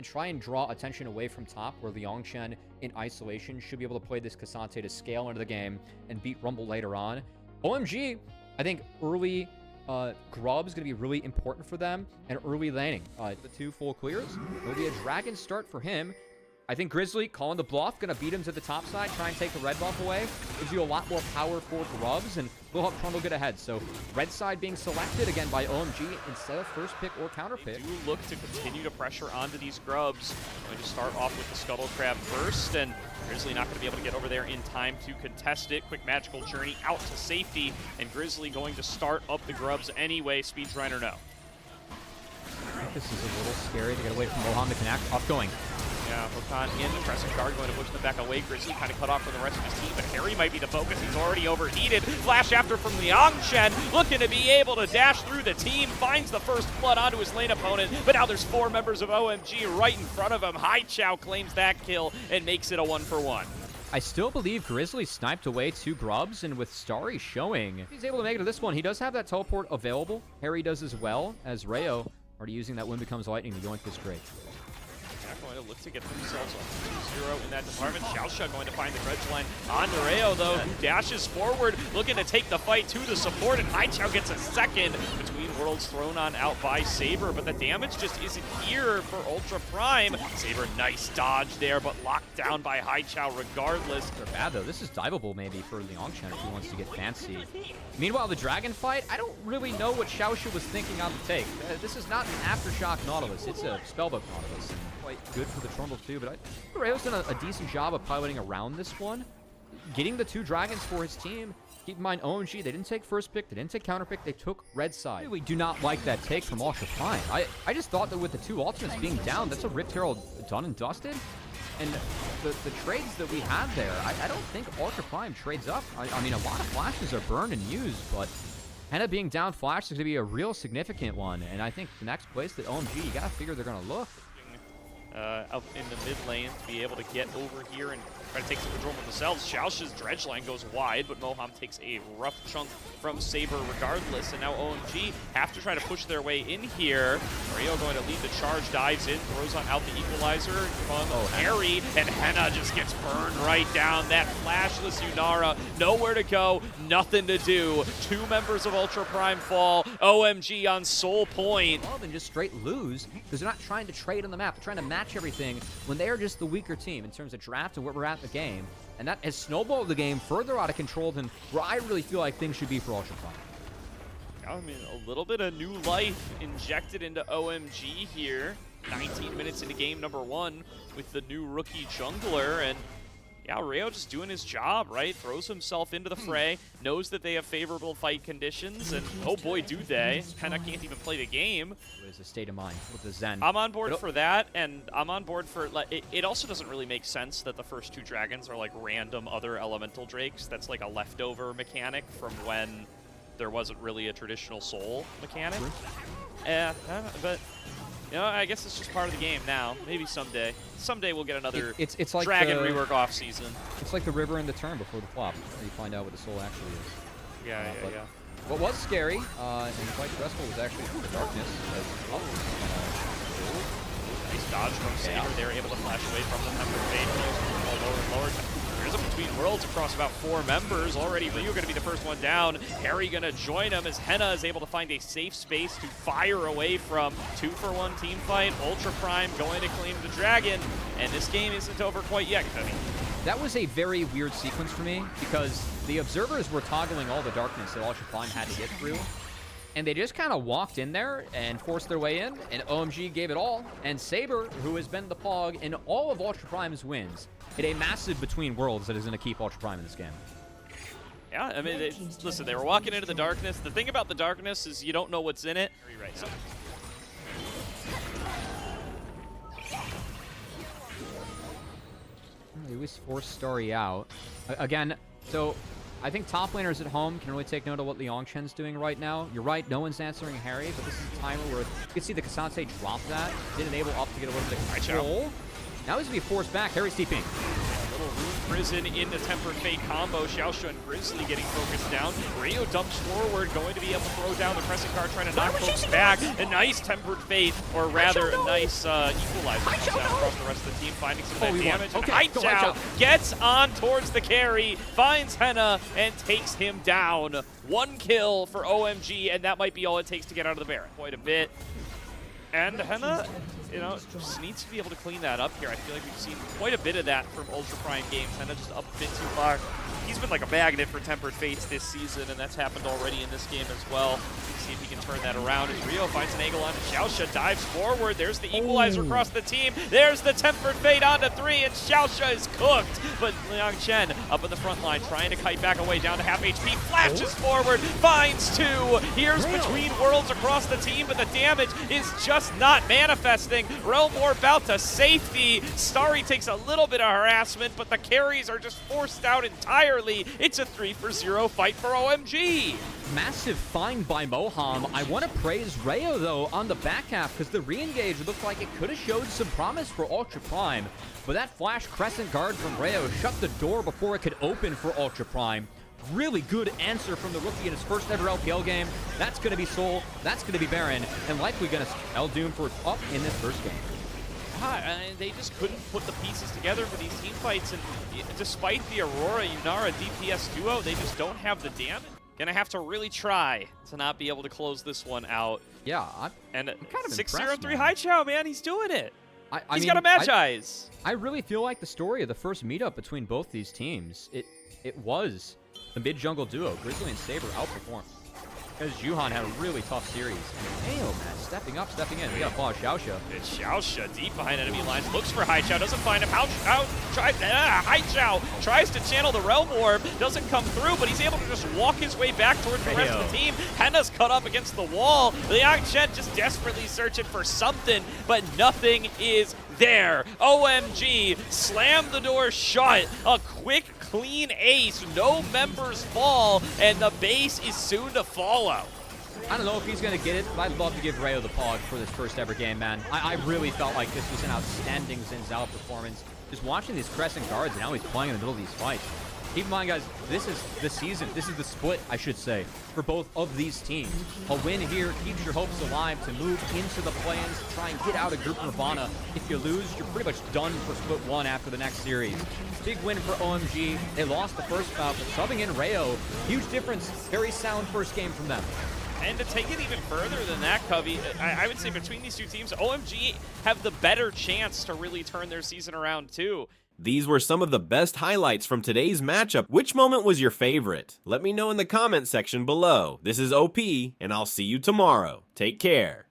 and try and draw attention away from top, where Liangchen in isolation should be able to play this K'Sante to scale into the game and beat Rumble later on. OMG, I think early grub is going to be really important for them, and early laning. The 2 full clears. It'll be a dragon start for him. I think Grizzly calling the bluff, going to beat him to the top side, try and take the red buff away. Gives you a lot more power for grubs, and will help Trundle get ahead. So red side being selected again by OMG instead of first pick or counter pick. They do look to continue to pressure onto these grubs. Going to start off with the Scuttle Crab first, and Grizzly not going to be able to get over there in time to contest it. Quick magical journey out to safety, and Grizzly going to start up the grubs anyway, speedrun or no. This is a little scary to get away from Moham to connect. Off going. Yeah, Hokan in, the pressing guard going to push them back away. Grizzly kind of cut off from the rest of his team, but Harry might be the focus. He's already overheated. Flash after from Liangchen, looking to be able to dash through the team, finds the first blood onto his lane opponent, but now there's 4 members of OMG right in front of him. Haichao claims that kill and makes it a 1-for-1. I still believe Grizzly sniped away 2 grubs, and with Starry showing, he's able to make it to this one. He does have that teleport available. Harry does as well, as Rayo already using that Wind Becomes Lightning to go into this Drake. Going to look to get themselves up 2-0 in that department. Xiaosha going to find the dredge line on Rayo, though, who dashes forward, looking to take the fight to the support, and Haichao gets a second between worlds thrown on out by Saber, but the damage just isn't here for Ultra Prime. Saber, nice dodge there, but locked down by Haichao regardless. They're bad, though. This is diveable maybe for Liangchen if he wants to get fancy. Meanwhile, the Dragon fight, I don't really know what Xiaosha was thinking on the take. This is not an Aftershock Nautilus. It's a Spellbook Nautilus. And quite good for the Trundle too, but I think Rayo's done a decent job of piloting around this one. Getting the 2 dragons for his team. Keep in mind, OMG, they didn't take first pick, they didn't take counter pick, they took red side. I really do not like that take from Ultra Prime. I just thought that with the 2 ultimates being down, that's a Rift Herald done and dusted. And the trades that we have there, I don't think Ultra Prime trades up. I mean, a lot of flashes are burned and used, but Henna being down flash is going to be a real significant one. And I think the next place that OMG, you got to figure they're going to look. Out in the mid lane to be able to get over here and try to take some control of themselves. Xiaosha's dredge line goes wide, but Moham takes a rough chunk from Saber regardless, and now OMG have to try to push their way in here. Mario going to lead the charge, dives in, throws on out the equalizer from Harry, and Henna just gets burned right down. That flashless Yunara, nowhere to go, nothing to do. 2 members of Ultra Prime fall. OMG on Soul Point. Well, then just straight lose, because they're not trying to trade on the map. They're trying to match everything when they are just the weaker team in terms of draft and where we're at in the game. And that has snowballed the game further out of control than where I really feel like things should be for Ultra Prime. I mean, a little bit of new life injected into OMG here. 19 minutes into game number 1 with the new rookie jungler, and yeah, Rayo just doing his job, right? Throws himself into the fray, knows that they have favorable fight conditions, and oh boy, do they. Henna can't even play the game. What is the state of mind with the Zen? I'm on board for that, and I'm on board for, it also doesn't really make sense that the first 2 dragons are like random other elemental drakes. That's like a leftover mechanic from when there wasn't really a traditional soul mechanic. Yeah, but you know, I guess it's just part of the game now. Maybe someday. Someday we'll get another it's like dragon rework off season. It's like the river and the turn before the flop, where you find out what the soul actually is. Yeah, yeah. What was scary and quite stressful was actually the darkness. Nice dodge from Saber. They were able to flash away from the Temper Fade. Lower and lower. There's a between worlds across about 4 members. Already Ryu going to be the first one down. Harry going to join him as Henna is able to find a safe space to fire away from. 2-for-1 team fight. Ultra Prime going to claim the dragon. And this game isn't over quite yet, Cody. That was a very weird sequence for me because the observers were toggling all the darkness that Ultra Prime had to get through. And they just kind of walked in there and forced their way in, and OMG gave it all. And Saber, who has been the pog in all of Ultra Prime's wins, hit a massive between worlds that is going to keep Ultra Prime in this game. Yeah, I mean, listen, they were walking into the darkness. The thing about the darkness is you don't know what's in it. Right now. They always force Starry out. Again, so I think top laners at home can really take note of what Liangchen's doing right now. You're right, no one's answering Harry, but this is a timer where you can see the K'Sante drop that. Didn't enable up to get a little bit of control. Now he's going to be forced back. Harry's TPing. Little Rune Prison in the Tempered Fate combo. Xiaoshu and Grizzly getting focused down. Rio dumps forward, going to be able to throw down the Crescent Guard, trying to knock folks back. A nice Tempered Fate, or rather a nice equalizer comes down across the rest of the team, finding some of that damage. Okay, and Haichao gets on towards the carry, finds Henna, and takes him down. 1 kill for OMG, and that might be all it takes to get out of the Baron. Quite a bit. And Henna, you know, just needs to be able to clean that up here. I feel like we've seen quite a bit of that from Ultra Prime games. Henna just up a bit too far. He's been like a magnet for Tempered Fates this season, and that's happened already in this game as well. See if he can turn that around as Rio finds an angle on Xiaoshu, dives forward. There's the equalizer across the team. There's the Tempered Fate onto 3, and Xiaoshu is cooked. But Liang Chen up in the front line, trying to kite back away down to half HP. Flashes forward, finds 2. Here's Between Worlds across the team, but the damage is just not manifesting. Realm War about to safety. Starry takes a little bit of harassment, but the carries are just forced out entirely. It's a 3-for-0 fight for OMG. Massive find by Moham. I want to praise Rayo, though, on the back half, because the re-engage looked like it could have showed some promise for Ultra Prime. But that flash Crescent Guard from Rayo shut the door before it could open for Ultra Prime. Really good answer from the rookie in his first ever LPL game. That's going to be Soul, that's going to be Baron, and likely going to spell Doom for up in this first game. They just couldn't put the pieces together for these team fights, and despite the Aurora Yunara DPS duo, they just don't have the damage. Gonna have to really try to not be able to close this one out. Yeah, I'm kind of 6-0-3 Haichao, man, he's doing it. He's mean, got a match eyes. I really feel like the story of the first meetup between both these teams, it was the mid-jungle duo, Grizzly and Saber, outperformed. Because Juhan had a really tough series. And Ayo, man, stepping up, stepping in. We gotta follow Xiaoshu. It's Xiaoshu deep behind enemy lines, looks for Haichao, doesn't find him. Haichao tries to channel the Realm Orb, doesn't come through, but he's able to just walk his way back towards the rest of the team. Henna's cut up against the wall. Liang Chen just desperately searching for something, but nothing is there. OMG, slam the door shut. A quick, clean ace, no members fall, and the base is soon to follow. I don't know if he's going to get it, but I'd love to give Rayo the pog for this first ever game, man. I really felt like this was an outstanding Xin Zhao performance. Just watching these Crescent Guards and how he's playing in the middle of these fights. Keep in mind, guys, this is the season. This is the split, I should say, for both of these teams. A win here keeps your hopes alive to move into the play-ins, to try and get out of Group Nirvana. If you lose, you're pretty much done for split 1 after the next series. Big win for OMG. They lost the first bout, but subbing in Rayo, huge difference. Very sound first game from them. And to take it even further than that, Covey, I would say between these two teams, OMG have the better chance to really turn their season around too. These were some of the best highlights from today's matchup. Which moment was your favorite? Let me know in the comment section below. This is OP, and I'll see you tomorrow. Take care.